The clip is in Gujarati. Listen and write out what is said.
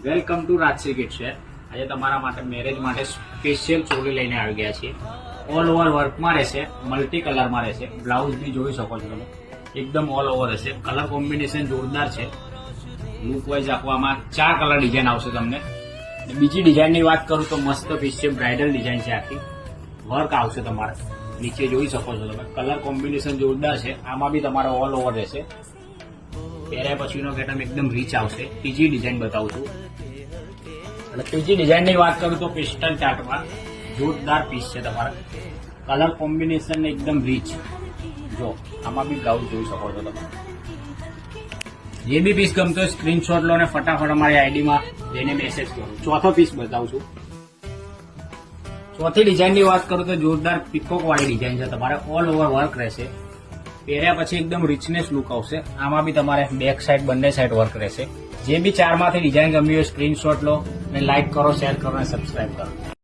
Welcome to Rajshree kid share. આજે તમારા માટે મેરેજ માટે સ્પેશિયલ ચોલી લઈને આવી ગયા છીએ. ઓલ ઓવર વર્કમાં રહેશે, મલ્ટી કલરમાં રહેશે. બ્લાઉઝ બી જોઈ શકો છો તમે, એકદમ ઓલ ઓવર રહેશે. કલર કોમ્બિનેશન જોરદાર છે. લુક વાઇઝ આપવામાં 4 કલર ડિઝાઇન આવશે તમને. બીજી ડિઝાઇનની વાત કરું તો મસ્ત પીસ છે, બ્રાઇડલ ડિઝાઇન છે. આખી વર્ક આવશે તમારે, નીચે જોઈ શકો છો તમે. કલર કોમ્બિનેશન જોરદાર છે. આમાં બી તમારે ઓલ ઓવર રહેશે. પહેર્યા પછીનો પેટર્ન એકદમ રીચ આવશે. ત્રીજી ડિઝાઇન બતાવું છું. અને ત્રીજી ડિઝાઇનની વાત કરું તો પેસ્ટલ ચાર્ટમાં જોરદાર પીસ છે તમારે. કલર કોમ્બિનેશન એકદમ રીચ. જો આમાં બી બ્લાઉઝ જોઈ શકો છો તમે. જે બી પીસ ગમતો હોય સ્ક્રીનશોટ લો અને ફટાફટ અમારી આઈડીમાં જઈને મેસેજ કરો. ચોથો પીસ બતાવું છું. ચોથી ડિઝાઇનની વાત કરું તો જોરદાર પીકોક વાળી ડિઝાઇન છે. તમારે ઓલ ઓવર વર્ક રહેશે. પહેર્યા પછી એકદમ રિચનેસ લુક આવશે. આમાં બી તમારે બેક સાઈડ બંને સાઈડ વર્ક રહેશે. જે બી 4માંથી ડિઝાઇન ગમી હોય સ્ક્રીનશોટ લો અને લાઇક કરો, શેર કરો અને સબસ્ક્રાઇબ કરો.